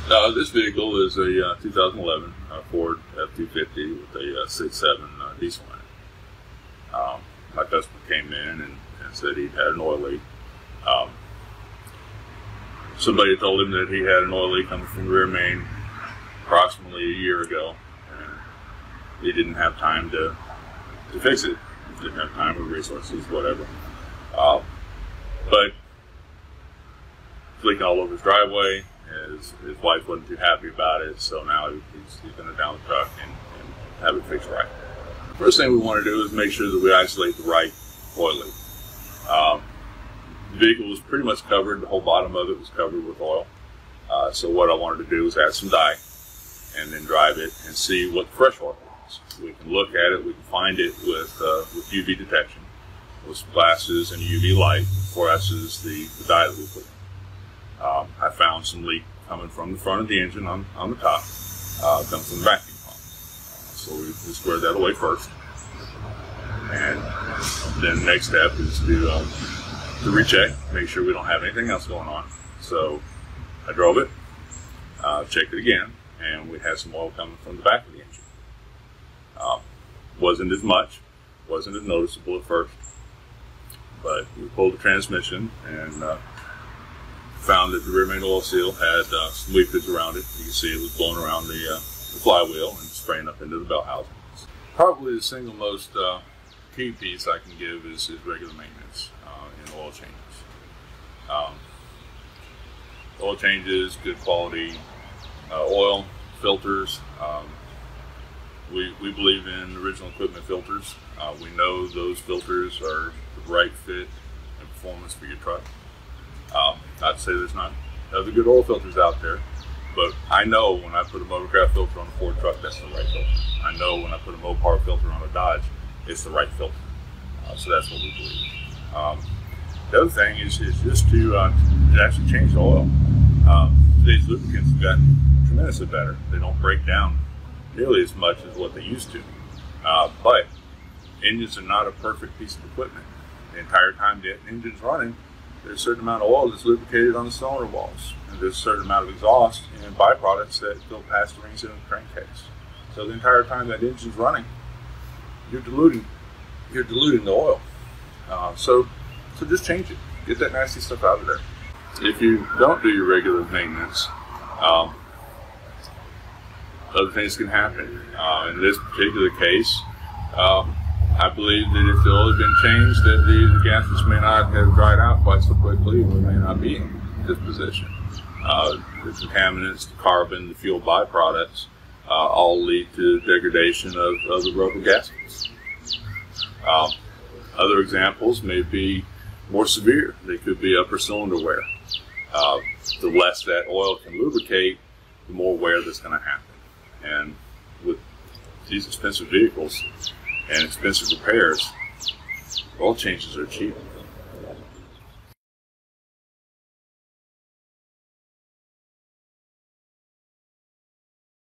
This vehicle is a 2011 Ford F-250 with a 6.7 diesel in it. My customer came in and said he had an oil leak. Somebody told him that he had an oil leak coming from the rear main approximately a year ago, and he didn't have time to fix it. Didn't have time or resources, whatever. But it's leaking all over his driveway. His wife wasn't too happy about it, so now he's going to down the truck and have it fixed right. First thing we want to do is make sure that we isolate the right oil leak. The vehicle was pretty much covered, the whole bottom of it was covered with oil. So what I wanted to do was add some dye and then drive it and see what the fresh oil is. We can look at it, we can find it with UV detection, with glasses and UV light. Fluoresces the dye that we put in. I found some leak coming from the front of the engine on the top, comes from the vacuum pump. So we squared that away first. And then the next step is to recheck, make sure we don't have anything else going on. So I drove it, checked it again, and we had some oil coming from the back of the engine. Wasn't as much, wasn't as noticeable at first, but we pulled the transmission and found that the rear main oil seal had some leakage around it. You can see it was blowing around the flywheel and spraying up into the belt housing. Probably the single most key piece I can give is regular maintenance in oil changes. Oil changes, good quality oil, filters. We believe in original equipment filters. We know those filters are the right fit and performance for your truck. Not to say there's not other good oil filters out there, but I know when I put a Motorcraft filter on a Ford truck, that's the right filter. I know when I put a Mopar filter on a Dodge, it's the right filter. So that's what we believe. The other thing is just to actually change the oil. Today's lubricants have gotten tremendously better. They don't break down nearly as much as what they used to. But engines are not a perfect piece of equipment. The entire time the engine's running, there's a certain amount of oil that's lubricated on the cylinder walls. And there's a certain amount of exhaust and byproducts that go past the rings in the crankcase. So the entire time that engine's running, you're diluting the oil. So just change it. Get that nasty stuff out of there. If you don't do your regular maintenance, other things can happen. In this particular case, I believe that if the oil had been changed, that the gaskets may not have dried out quite so quickly, and we may not be in this position. The contaminants, the carbon, the fuel byproducts all lead to degradation of the rubber gaskets. Other examples may be more severe. They could be upper cylinder wear. The less that oil can lubricate, the more wear that's going to happen. And with these expensive vehicles and expensive repairs, oil changes are cheap.